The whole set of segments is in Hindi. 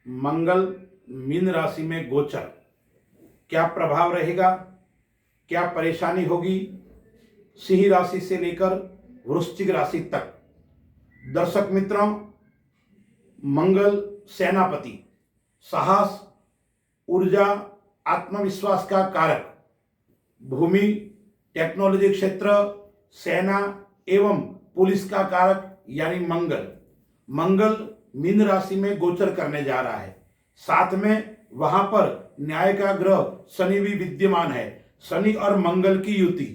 मंगल मीन राशि में गोचर, क्या प्रभाव रहेगा, क्या परेशानी होगी सिंह राशि से लेकर वृश्चिक राशि तक। दर्शक मित्रों, मंगल सेनापति, साहस, ऊर्जा, आत्मविश्वास का कारक, भूमि, टेक्नोलॉजी क्षेत्र, सेना एवं पुलिस का कारक यानी मंगल मीन राशि में गोचर करने जा रहा है। साथ में वहां पर न्याय का ग्रह शनि भी विद्यमान है। शनि और मंगल की युति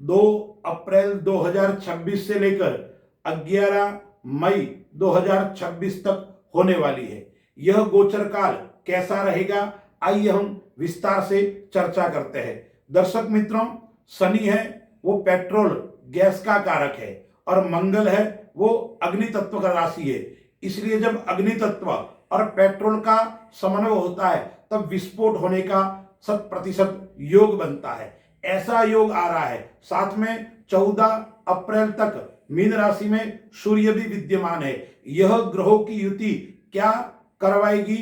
2 अप्रैल 2026 से लेकर 11 मई 2026 तक होने वाली है। यह गोचर काल कैसा रहेगा, आइए हम विस्तार से चर्चा करते हैं। दर्शक मित्रों, शनि है वो पेट्रोल गैस का कारक है और मंगल है वो अग्नि तत्व का राशि है। इसलिए जब अग्नि तत्व और पेट्रोल का समन्वय होता है तब विस्फोट होने का 100% योग बनता है। ऐसा योग आ रहा है। साथ में 14 अप्रैल तक मीन राशि में सूर्य भी विद्यमान है। यह ग्रहों की युति क्या करवाएगी,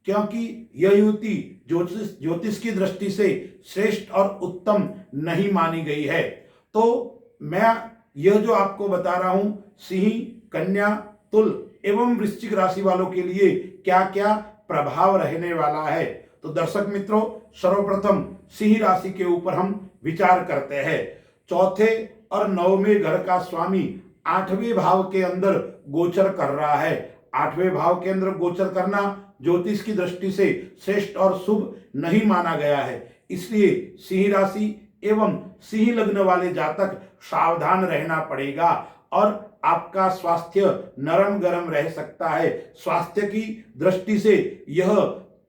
क्योंकि यह युति ज्योतिष की दृष्टि से श्रेष्ठ और उत्तम नहीं मानी गई है। तो मैं यह जो आपको बता रहा हूं, सिंह, कन्या, तुल एवं वृश्चिक राशि वालों के लिए क्या क्या प्रभाव रहने वाला है। तो दर्शक मित्रों, सर्वप्रथम सिंह राशि के ऊपर हम विचार करते हैं। चौथे और 9वें घर का स्वामी 8वें भाव के अंदर गोचर कर रहा है। 8वें भाव के अंदर गोचर करना ज्योतिष की दृष्टि से श्रेष्ठ और शुभ नहीं माना गया है। इसलिए सिंह राशि एवं सिंह लग्न वाले जातक सावधान रहना पड़ेगा और आपका स्वास्थ्य नरम गरम रह सकता है। स्वास्थ्य की दृष्टि से यह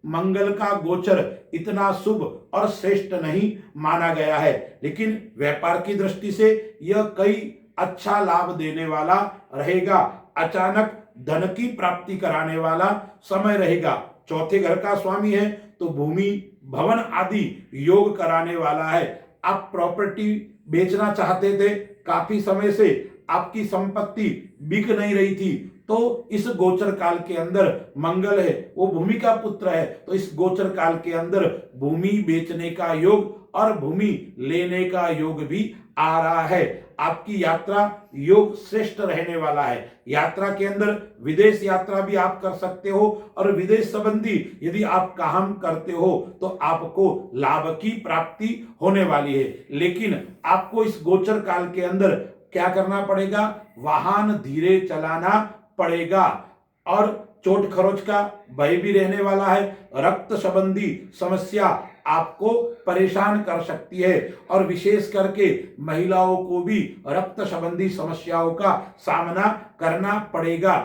मंगल का गोचर इतना शुभ और श्रेष्ठ नहीं माना गया है, लेकिन व्यापार की दृष्टि से यह कई अच्छा लाभ देने वाला रहेगा। अचानक धन की प्राप्ति कराने वाला समय रहेगा। चौथे घर का स्वामी है तो भूमि, भवन आदि योग कराने वाला है। आप प्रॉपर्टी बेचना चाहते थे, काफी समय से आपकी संपत्ति बिक नहीं रही थी, तो इस गोचर काल के अंदर मंगल है वो भूमि का पुत्र है, तो इस गोचर काल के अंदर भूमि बेचने का योग और भूमि लेने का योग भी आ रहा है। आपकी यात्रा योग श्रेष्ठ रहने वाला है। यात्रा के अंदर विदेश यात्रा भी आप कर सकते हो और विदेश संबंधी यदि आप काम करते हो तो आपको लाभ की प्राप्ति होने वाली है। लेकिन आपको इस गोचर काल के अंदर क्या करना पड़ेगा, वाहन धीरे चलाना पड़ेगा और चोट खरोच का भय भी रहने वाला है। रक्त संबंधी समस्या आपको परेशान कर सकती है और विशेष करके महिलाओं को भी रक्त संबंधी समस्याओं का सामना करना पड़ेगा।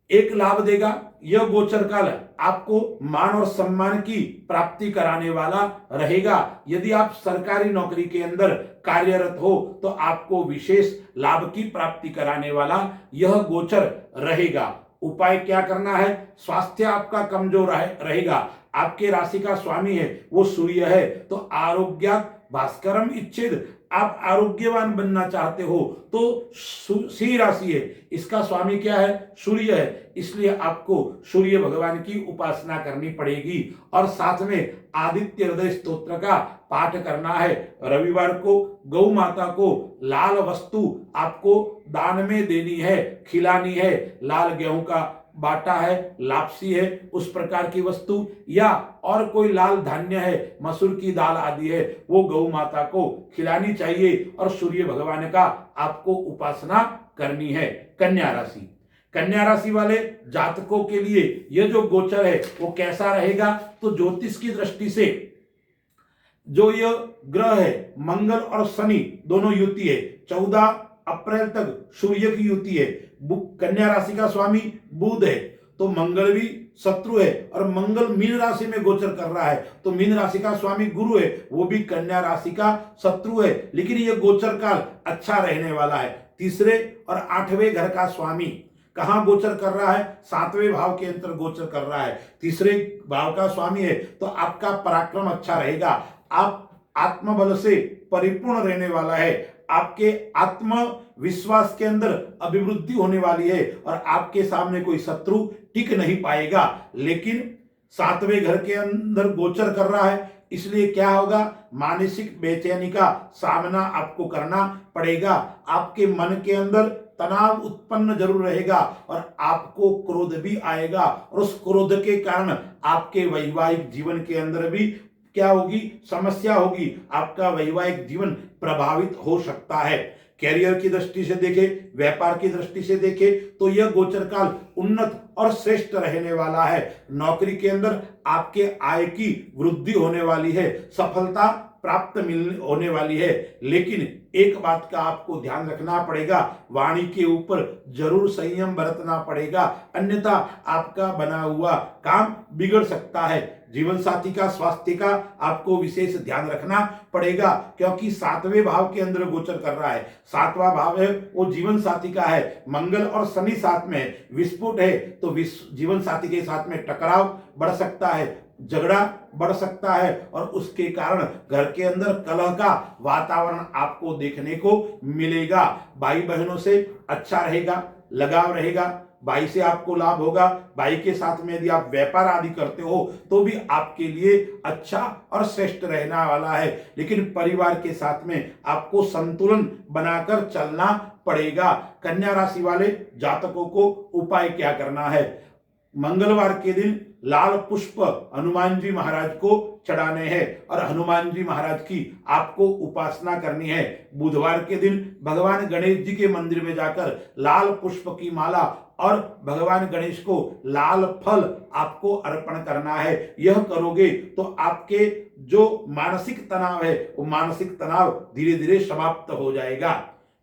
एक लाभ देगा यह गोचर काल, आपको मान और सम्मान की प्राप्ति कराने वाला रहेगा। यदि आप सरकारी नौकरी के अंदर कार्यरत हो तो आपको विशेष लाभ की प्राप्ति कराने वाला यह गोचर रहेगा। उपाय क्या करना है, स्वास्थ्य आपका कमजोर रहेगा। आपके राशि का स्वामी है वो सूर्य है, तो आरोग्य भास्करम इच्छेद, आप आरोग्यवान बनना चाहते हो तो सिंह राशि है, इसका स्वामी क्या है, सूर्य है। इसलिए आपको सूर्य भगवान की उपासना करनी पड़ेगी और साथ में आदित्य हृदय स्तोत्र का पाठ करना है। रविवार को गौ माता को लाल वस्तु आपको दान में देनी है, खिलानी है। लाल गेहूं का बाटा है, लापसी है, उस प्रकार की वस्तु या और कोई लाल धान्य है, मसूर की दाल आदि है, वो गौ माता को खिलानी चाहिए और सूर्य भगवान का आपको उपासना करनी है। कन्या राशि, कन्या राशि वाले जातकों के लिए यह जो गोचर है वो कैसा रहेगा, तो ज्योतिष की दृष्टि से जो यह ग्रह है मंगल और शनि दोनों युति है। 14 अप्रैल तक सूर्य की युति है। कन्या राशि का स्वामी बुध है, तो मंगल भी शत्रु है और मंगल मीन राशि में गोचर कर रहा है, तो मीन राशि का स्वामी गुरु है, वो भी कन्या राशि का शत्रु है। लेकिन यह गोचर काल अच्छा रहने वाला है। तीसरे और 8वें घर का स्वामी कहां गोचर कर रहा है, 7वें भाव के अंतर गोचर कर रहा है। तीसरे भाव का स्वामी है तो आपका पराक्रम अच्छा रहेगा, आप आत्मबल से परिपूर्ण रहने वाला है। आपके आत्मविश्वास के अंदर अभिवृद्धि होने वाली है और आपके सामने कोई शत्रु टिक नहीं पाएगा। लेकिन 7वें घर के अंदर गोचर कर रहा है, इसलिए क्या होगा, मानसिक बेचैनी का सामना आपको करना पड़ेगा। आपके मन के अंदर तनाव उत्पन्न जरूर रहेगा और आपको क्रोध भी आएगा और उस क्रोध के कारण आपके वैवाहिक जीवन के अंदर भी क्या होगी, समस्या होगी। आपका वैवाहिक जीवन प्रभावित हो सकता है। कैरियर की दृष्टि से देखें, व्यापार की दृष्टि से देखें तो यह गोचर काल उन्नत और श्रेष्ठ रहने वाला है। नौकरी के अंदर आपके आय की वृद्धि होने वाली है, सफलता प्राप्त होने वाली है। लेकिन एक बात का आपको ध्यान रखना पड़ेगा, वाणी के ऊपर जरूर संयम बरतना पड़ेगा, अन्यथा आपका बना हुआ काम बिगड़ सकता है। जीवन साथी का स्वास्थ्य का आपको विशेष ध्यान रखना पड़ेगा, क्योंकि 7वें भाव के अंदर गोचर कर रहा है। 7वां भाव है वो जीवन साथी का है, मंगल और शनि साथ में है, विस्फोट है, तो जीवन साथी के साथ में टकराव बढ़ सकता है, झगड़ा बढ़ सकता है और उसके कारण घर के अंदर कलह का वातावरण आपको देखने को मिलेगा। भाई बहनों से अच्छा रहेगा, लगाव रहेगा, भाई से आपको लाभ होगा। भाई के साथ में यदि आप व्यापार आदि करते हो तो भी आपके लिए अच्छा और श्रेष्ठ रहने वाला है। लेकिन परिवार के साथ में आपको संतुलन बनाकर चलना पड़ेगा। कन्या राशि वाले जातकों को उपाय क्या करना है, मंगलवार के दिन लाल पुष्प हनुमान जी महाराज को चढ़ाने हैं और हनुमान जी महाराज की आपको उपासना करनी है। बुधवार के दिन भगवान गणेश जी के मंदिर में जाकर लाल पुष्प की माला और भगवान गणेश को लाल फल आपको अर्पण करना है। यह करोगे तो आपके जो मानसिक तनाव है वो मानसिक तनाव धीरे धीरे समाप्त हो जाएगा।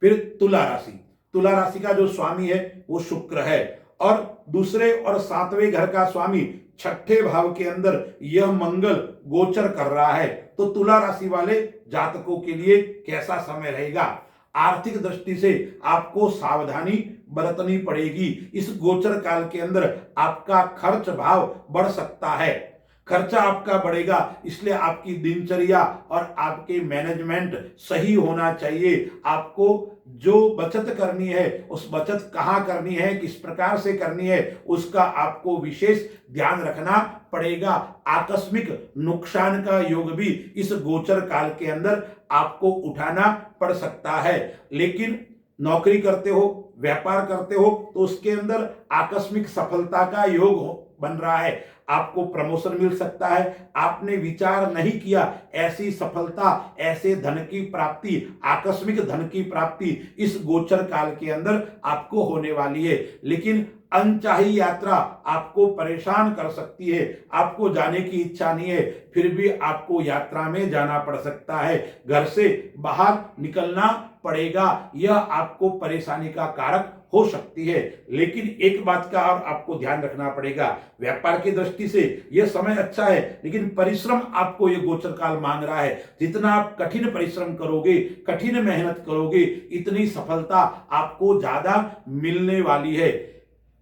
फिर तुला राशि, तुला राशि का जो स्वामी है वो शुक्र है और दूसरे और 7वें घर का स्वामी 6ठे भाव के अंदर यह मंगल गोचर कर रहा है। तो तुला राशि वाले जातकों के लिए कैसा समय रहेगा, आर्थिक दृष्टि से आपको सावधानी बरतनी पड़ेगी। इस गोचर काल के अंदर आपका खर्च भाव बढ़ सकता है, खर्चा आपका बढ़ेगा, इसलिए आपकी दिनचर्या और आपके मैनेजमेंट सही होना चाहिए। आपको जो बचत करनी है उस बचत कहाँ करनी है, किस प्रकार से करनी है, उसका आपको विशेष ध्यान रखना पड़ेगा। आकस्मिक नुकसान का योग भी इस गोचर काल के अंदर आपको उठाना पड़ सकता है। लेकिन नौकरी करते हो, व्यापार करते हो तो उसके अंदर आकस्मिक सफलता का योग बन रहा है, आपको प्रमोशन मिल सकता है। आपने विचार नहीं किया ऐसी सफलता, ऐसे धन की प्राप्ति, आकस्मिक धन की प्राप्ति इस गोचर काल के अंदर आपको होने वाली है। लेकिन अनचाही यात्रा आपको परेशान कर सकती है, आपको जाने की इच्छा नहीं है फिर भी आपको यात्रा में जाना पड़ सकता है, घर से बाहर निकलना पड़ेगा, यह आपको परेशानी का कारक हो सकती है। लेकिन एक बात का और आपको ध्यान रखना पड़ेगा, व्यापार की दृष्टि से यह समय अच्छा है, लेकिन परिश्रम आपको यह गोचर काल मांग रहा है। जितना आप कठिन परिश्रम करोगे, कठिन मेहनत करोगे, इतनी सफलता आपको ज्यादा मिलने वाली है।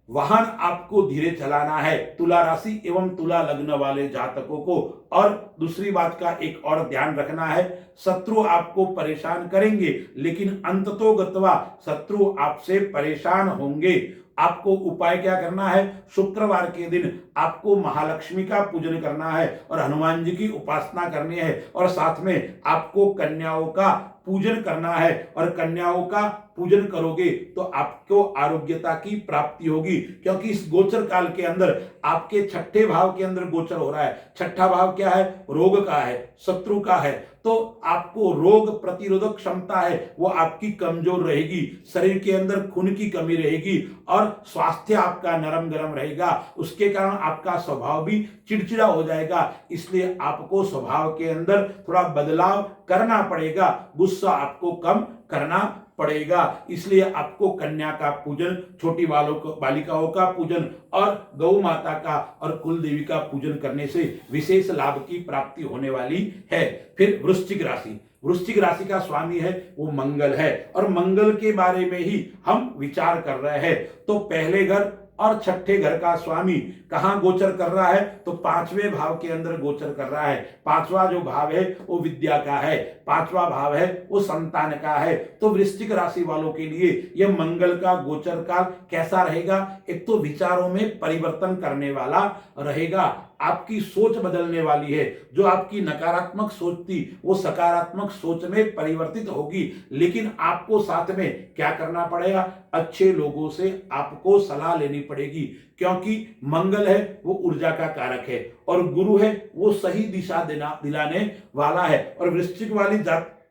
वाहन आपको धीरे चलाना है तुला राशि एवं तुला लग्न वाले जातकों को। और दूसरी बात का एक और ध्यान रखना है, शत्रु आपको परेशान करेंगे लेकिन अंततोगत्वा शत्रु आपसे परेशान होंगे। आपको उपाय क्या करना है, शुक्रवार के दिन आपको महालक्ष्मी का पूजन करना है और हनुमान जी की उपासना करनी है और साथ में आपको कन्याओं का पूजन करना है। और कन्याओं का पूजन करोगे तो आपको आरोग्यता की प्राप्ति होगी, क्योंकि इस गोचर काल के अंदर आपके 6ठे भाव के अंदर गोचर हो रहा है। 6ठा भाव क्या है, रोग का है, शत्रु का है, तो आपको रोग प्रतिरोधक क्षमता है वो आपकी कमजोर रहेगी, शरीर के अंदर खून की कमी रहेगी और स्वास्थ्य आपका नरम गरम रहेगा। उसके कारण आपका स्वभाव भी चिड़चिड़ा हो जाएगा, इसलिए आपको स्वभाव के अंदर थोड़ा बदलाव करना पड़ेगा, गुस्सा आपको कम करना पड़ेगा। इसलिए आपको कन्या का पूजन, छोटी बालिकाओं का पूजन और गौ माता का और कुल देवी का पूजन करने से विशेष लाभ की प्राप्ति होने वाली है। फिर वृश्चिक राशि, वृश्चिक राशि का स्वामी है वो मंगल है और मंगल के बारे में ही हम विचार कर रहे हैं। तो पहले घर और छठे घर का स्वामी कहां गोचर कर रहा है, तो पांचवें भाव के अंदर गोचर कर रहा है। पांचवा जो भाव है वो विद्या का है, पांचवा भाव है वो संतान का है। तो वृश्चिक राशि वालों के लिए यह मंगल का गोचर काल कैसा रहेगा? एक तो विचारों में परिवर्तन करने वाला रहेगा, आपकी सोच बदलने वाली है। जो आपकी नकारात्मक सोच थी वो सकारात्मक सोच में परिवर्तित होगी। लेकिन आपको साथ में क्या करना पड़ेगा? अच्छे लोगों से आपको सलाह लेनी पड़ेगी, क्योंकि मंगल है वो ऊर्जा का कारक है और गुरु है वो सही दिशा दिलाने वाला है। और वृश्चिक वाली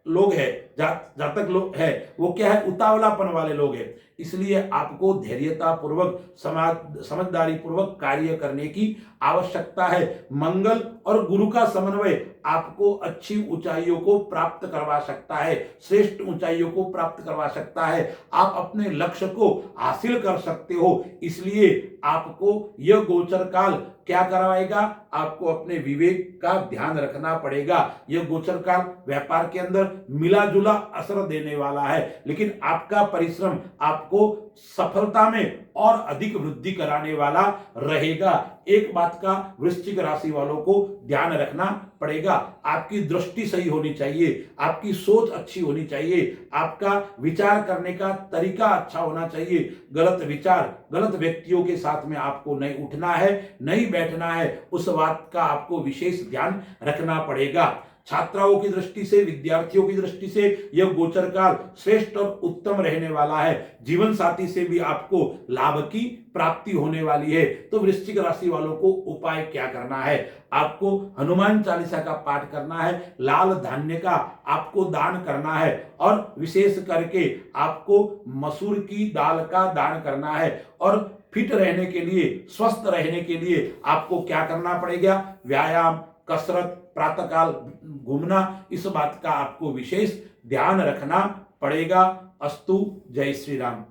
लोग है, जातक लोग है वो क्या है? उतावलापन वाले लोग हैं। इसलिए आपको धैर्यता पूर्वक समझदारी पूर्वक कार्य करने की आवश्यकता है। मंगल और गुरु का समन्वय आपको अच्छी ऊंचाइयों को प्राप्त करवा सकता है, श्रेष्ठ ऊंचाइयों को प्राप्त करवा सकता है। आप अपने लक्ष्य को हासिल कर सकते हो। इसलिए आपको यह गोचर काल क्या करवाएगा? आपको अपने विवेक का ध्यान रखना पड़ेगा। यह गोचर काल व्यापार के अंदर मिला जुला असर देने वाला है, लेकिन आपका परिश्रम आपको सफलता में और अधिक वृद्धि कराने वाला रहेगा। एक बात का वृश्चिक राशि वालों को ध्यान रखना पड़ेगा, आपकी दृष्टि सही होनी चाहिए, आपकी सोच अच्छी होनी चाहिए, आपका विचार करने का तरीका अच्छा होना चाहिए। गलत विचार, गलत व्यक्तियों के साथ में आपको नहीं उठना है, नहीं बैठना है, उस बात का आपको विशेष ध्यान रखना पड़ेगा। छात्राओं की दृष्टि से, विद्यार्थियों की दृष्टि से यह गोचर काल श्रेष्ठ और उत्तम रहने वाला है। जीवन साथी से भी आपको लाभ की प्राप्ति होने वाली है। तो वृश्चिक राशि वालों को उपाय क्या करना है? आपको हनुमान चालीसा का पाठ करना है, लाल धान्य का आपको दान करना है और विशेष करके आपको मसूर की दाल का दान करना है। और फिट रहने के लिए, स्वस्थ रहने के लिए आपको क्या करना पड़ेगा? व्यायाम, कसरत, प्रातःकाल घूमना, इस बात का आपको विशेष ध्यान रखना पड़ेगा। अस्तु। जय श्री राम।